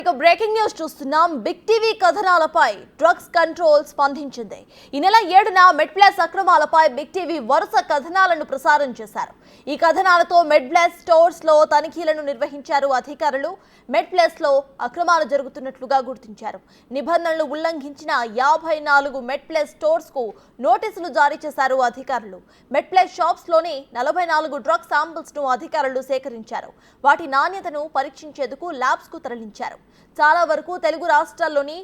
ఇక breaking news చూస్తున్నాం. Big TV కథనాలపై drugs control స్పందించింది. ఈ నెల 7న మెడ్ప్లస్ అక్రమాలపై బిగ్ టీవీ వరుస కథనాలను ప్రసారం చేశారు. ఈ కథనాలతో మెడ్ప్లస్ స్టోర్స్ లో తనిఖీలను నిర్వహించారు అధికారులు. మెడ్ప్లస్ లో అక్రమాలు జరుగుతున్నట్లుగా గుర్తించారు. నిబంధనలు ఉల్లంఘించిన 54 మెడ్ప్లస్ స్టోర్స్ కు నోటీసులు జారీ చేశారు అధికారులు. మెడ్ప్లస్ షాప్స్ లోని 44 డ్రగ్ శాంపిల్స్ ను అధికారులు సేకరించారు. వాటి నాణ్యతను పరీక్షించేందుకు ల్యాబ్స్ కు తరలించారు. చాలా వరకు తెలుగు రాష్ట్రాల్లోని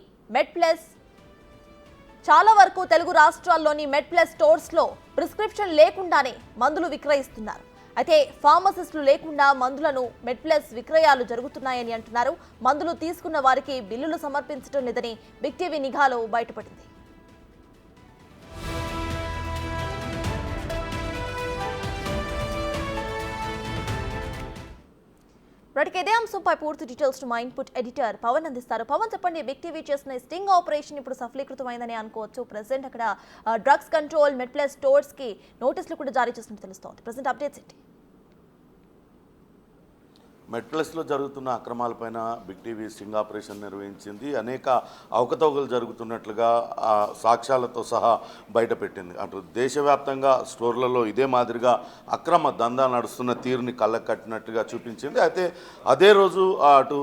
మెడ్ప్లస్ స్టోర్స్ లో ప్రిస్క్రిప్షన్ లేకుండానే మందులు విక్రయిస్తున్నారు. అయితే ఫార్మసిస్టులు లేకుండా మందులను మెడ్ప్లస్ విక్రయాలు జరుగుతున్నాయని అంటున్నారు. మందులు తీసుకున్న వారికి బిల్లులు సమర్పించడం లేదని బిగ్ టీవీ నిఘాలో బయటపడింది. ఇదే అంశంపై పూర్తి డీటెయిల్స్ మా ఇన్పుట్ ఎడిటర్ పవన్ అందిస్తారు. పవన్, చెప్పండి, బిగ్ టీవీ చేసిన స్టింగ్ ఆపరేషన్ ఇప్పుడు సఫలీకృతమైందని అనుకోవచ్చు. ప్రెసెంట్ అక్కడ డ్రగ్స్ కంట్రోల్ మెడ్ప్లస్ స్టోర్స్ కి నోటీసులు కూడా జారీ చేసినట్టు తెలుస్తోంది. ప్రెసెంట్ అప్డేట్స్ ఏంటి? మెడ్ప్లస్లో జరుగుతున్న అక్రమాలపైన బిగ్ టీవీ స్టింగ్ ఆపరేషన్ నిర్వహించింది. అనేక అవకతవకలు జరుగుతున్నట్లుగా సాక్ష్యాలతో సహా బయటపెట్టింది. అటు దేశవ్యాప్తంగా స్టోర్లలో ఇదే మాదిరిగా అక్రమ దందా నడుస్తున్న తీరుని కళ్ళకు కట్టినట్టుగా చూపించింది. అయితే అదే రోజు అటు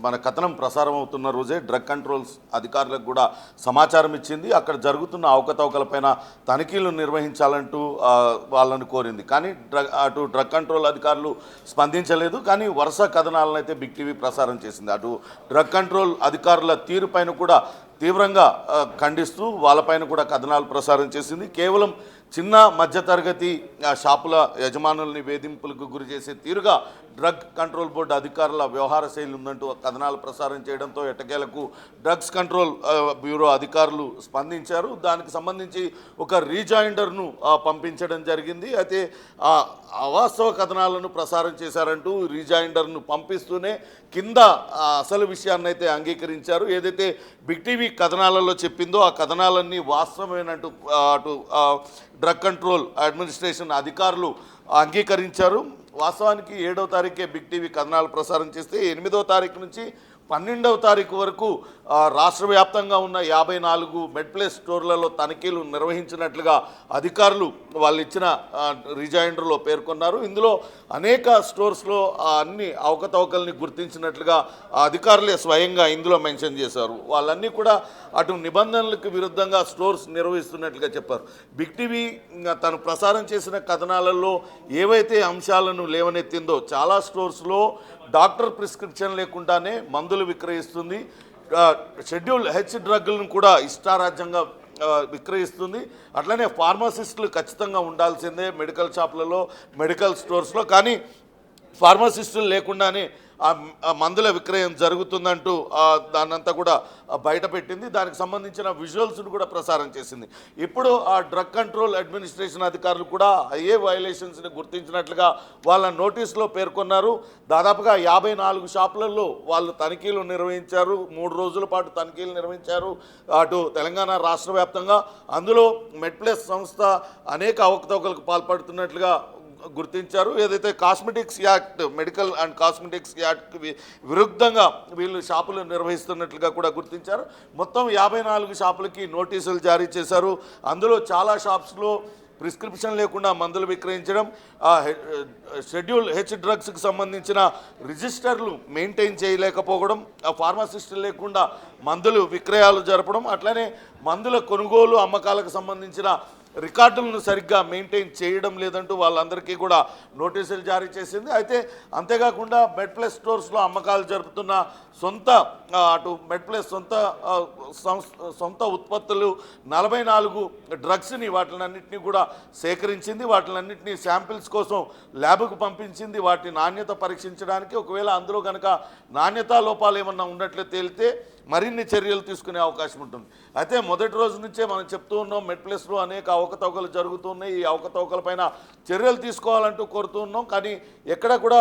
మన కథనం ప్రసారం అవుతున్న రోజే డ్రగ్ కంట్రోల్స్ అధికారులకు కూడా సమాచారం ఇచ్చింది. అక్కడ జరుగుతున్న అవకతవకలపైన తనిఖీలు నిర్వహించాలంటూ వాళ్ళని కోరింది. కానీ అటు డ్రగ్ కంట్రోల్ అధికారులు స్పందించలేదు. కానీ వరుస కథనాలను అయితే బిగ్ టీవీ ప్రసారం చేసింది. అటు డ్రగ్ కంట్రోల్ అధికారుల తీరుపైన కూడా తీవ్రంగా ఖండిస్తూ వాళ్ళపైన కూడా కథనాలు ప్రసారం చేసింది. కేవలం చిన్న మధ్యతరగతి షాపుల యజమానుల్ని వేధింపులకు గురి చేసే తీరుగా డ్రగ్ కంట్రోల్ బోర్డు అధికారుల వ్యవహార శైలి ఉందంటూ కథనాలు ప్రసారం చేయడంతో ఎట్టకేలకు డ్రగ్స్ కంట్రోల్ బ్యూరో అధికారులు స్పందించారు. దానికి సంబంధించి ఒక రీజాయిండర్ను పంపించడం జరిగింది. అయితే అవాస్తవ కథనాలను ప్రసారం చేశారంటూ రీజాయిండర్ను పంపిస్తూనే కింద అసలు విషయాన్ని అయితే అంగీకరించారు. ఏదైతే బిగ్ టీవీ కథనాలలో చెప్పిందో ఆ కథనాలన్నీ వాస్తవమైనట్టు అటు డ్రగ్ కంట్రోల్ అడ్మినిస్ట్రేషన్ అధికారులు అంగీకరించారు. వాస్తవానికి 7వ తారీఖే బిగ్ టీవీ కథనాలు ప్రసారం చేస్తే 8వ తారీఖు నుంచి 12వ తారీఖు వరకు రాష్ట్ర వ్యాప్తంగా ఉన్న 54 మెడ్ప్లస్ స్టోర్లలో తనిఖీలు నిర్వహించినట్లుగా అధికారులు వాళ్ళు ఇచ్చిన రిజైండర్లో పేర్కొన్నారు. ఇందులో అనేక స్టోర్స్లో అన్ని అవకతవకల్ని గుర్తించినట్లుగా అధికారులే స్వయంగా ఇందులో మెన్షన్ చేశారు. వాళ్ళన్నీ కూడా అటు నిబంధనలకు విరుద్ధంగా స్టోర్స్ నిర్వహిస్తున్నట్లుగా చెప్పారు. బిగ్ టీవీ తను ప్రసారం చేసిన కథనాలలో ఏవైతే అంశాలను లేవనెత్తిందో చాలా స్టోర్స్లో డాక్టర్ ప్రిస్క్రిప్షన్ లేకుండానే మందులు విక్రయిస్తుంది. షెడ్యూల్ హెచ్ డ్రగ్లను కూడా ఇష్టారాజ్యంగా విక్రయిస్తుంది. అట్లనే ఫార్మసిస్టులు ఖచ్చితంగా ఉండాల్సిందే మెడికల్ షాపులలో, మెడికల్ స్టోర్స్లో. కానీ ఫార్మసిస్టులు లేకుండానే ఆ మందుల విక్రయం జరుగుతుందంటూ దాన్నంతా కూడా బయటపెట్టింది. దానికి సంబంధించిన విజువల్స్ను కూడా ప్రసారం చేసింది. ఇప్పుడు ఆ డ్రగ్ కంట్రోల్ అడ్మినిస్ట్రేషన్ అధికారులు కూడా ఏ వైలేషన్స్ని గుర్తించినట్లుగా వాళ్ళ నోటీసులో పేర్కొన్నారు. దాదాపుగా 54 షాపులలో వాళ్ళు తనిఖీలు నిర్వహించారు. 3 రోజుల పాటు తనిఖీలు నిర్వహించారు అటు తెలంగాణ రాష్ట్ర వ్యాప్తంగా. అందులో మెడ్ప్లస్ సంస్థ అనేక అవకతవకలకు పాల్పడుతున్నట్లుగా గుర్తించారు. ఏదైతే cosmetics act, medical and cosmetics act విరుద్ధంగా వీళ్ళు షాపులు నిర్వహిస్తున్నట్లుగా కూడా గుర్తించారు. మొత్తం 54 షాపులకి నోటీసులు జారీ చేశారు. అందులో చాలా షాప్స్లో ప్రిస్క్రిప్షన్ లేకుండా మందులు విక్రయించడం, షెడ్యూల్ హెచ్ డ్రగ్స్కి సంబంధించిన రిజిస్టర్లు మెయింటైన్ చేయలేకపోవడం, ఫార్మసిస్టులు లేకుండా మందులు విక్రయాలు జరపడం, అట్లనే మందుల కొనుగోలు అమ్మకాలకు సంబంధించిన రికార్డులను సరిగ్గా మెయింటైన్ చేయడం లేదంటూ వాళ్ళందరికీ కూడా నోటీసులు జారీ చేసింది. అయితే అంతేకాకుండా మెడ్ప్లస్ స్టోర్స్లో అమ్మకాలు జరుపుతున్న అటు మెడ్ప్లస్ సొంత ఉత్పత్తులు 44 డ్రగ్స్ని వాటినన్నింటినీ కూడా సేకరించింది. వాటినన్నింటినీ శాంపిల్స్ కోసం ల్యాబ్కు పంపించింది. వాటి నాణ్యత పరీక్షించడానికి ఒకవేళ అందులో కనుక నాణ్యతా లోపాలు ఏమన్నా ఉన్నట్లు తేలితే మరిన్ని చర్యలు తీసుకునే అవకాశం ఉంటుంది. అయితే మొదటి రోజు నుంచే మనం చెప్తూ ఉన్నాం మెడ్ప్లస్లో అనేక అవకతవకలు జరుగుతున్నాయి. ఈ అవకతవకలపైన చర్యలు తీసుకోవాలంటూ కోరుతూ ఉన్నాం. కానీ ఎక్కడ కూడా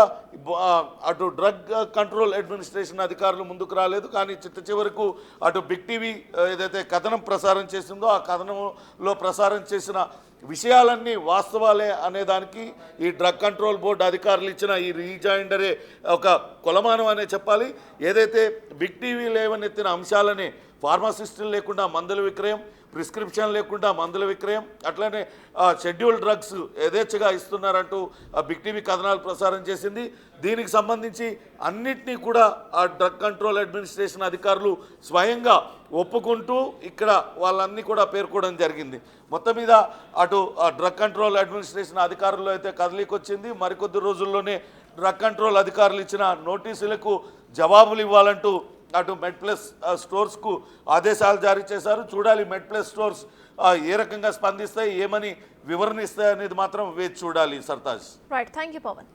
అటు డ్రగ్ కంట్రోల్ అడ్మినిస్ట్రేషన్ అధికారులు ముందుకు రాలేదు. కానీ చివరకు అటు బిగ్ టీవీ ఏదైతే కథనం ప్రసారం చేసిందో ఆ కథనంలో ప్రసారం చేసిన విషయాలన్నీ వాస్తవాలే అనేదానికి ఈ డ్రగ్ కంట్రోల్ బోర్డు అధికారులు ఇచ్చిన ఈ రీజాయిండరే ఒక కొలమానం అనే చెప్పాలి. ఏదైతే బిగ్ టీవీ లేవనెత్తిన అంశాలని ఫార్మసిస్టులు లేకుండా మందుల విక్రయం, ప్రిస్క్రిప్షన్ లేకుండా మందుల విక్రయం, అట్లనే షెడ్యూల్ డ్రగ్స్ యథేచ్ఛగా ఇస్తున్నారంటూ బిగ్ టీవీ కథనాలు ప్రసారం చేసింది. దీనికి సంబంధించి అన్నిటినీ కూడా ఆ డ్రగ్ కంట్రోల్ అడ్మినిస్ట్రేషన్ అధికారులు స్వయంగా ఒప్పుకుంటూ ఇక్కడ వాళ్ళన్నీ కూడా పేర్కోవడం జరిగింది. మొత్తం మీద అటు డ్రగ్ కంట్రోల్ అడ్మినిస్ట్రేషన్ అధికారులు అయితే కదలికొచ్చింది. మరికొద్ది రోజుల్లోనే డ్రగ్ కంట్రోల్ అధికారులు ఇచ్చిన నోటీసులకు జవాబులు ఇవ్వాలంటూ అటు మెడ్ప్లస్ స్టోర్స్కు ఆదేశాలు జారీ చేశారు. చూడాలి మెడ్ప్లస్ స్టోర్స్ ఏ రకంగా స్పందిస్తాయి, ఏమని వివరణ ఇస్తాయి అనేది మాత్రం వేచి చూడాలి. Sartaj. Right, thank you Pawan.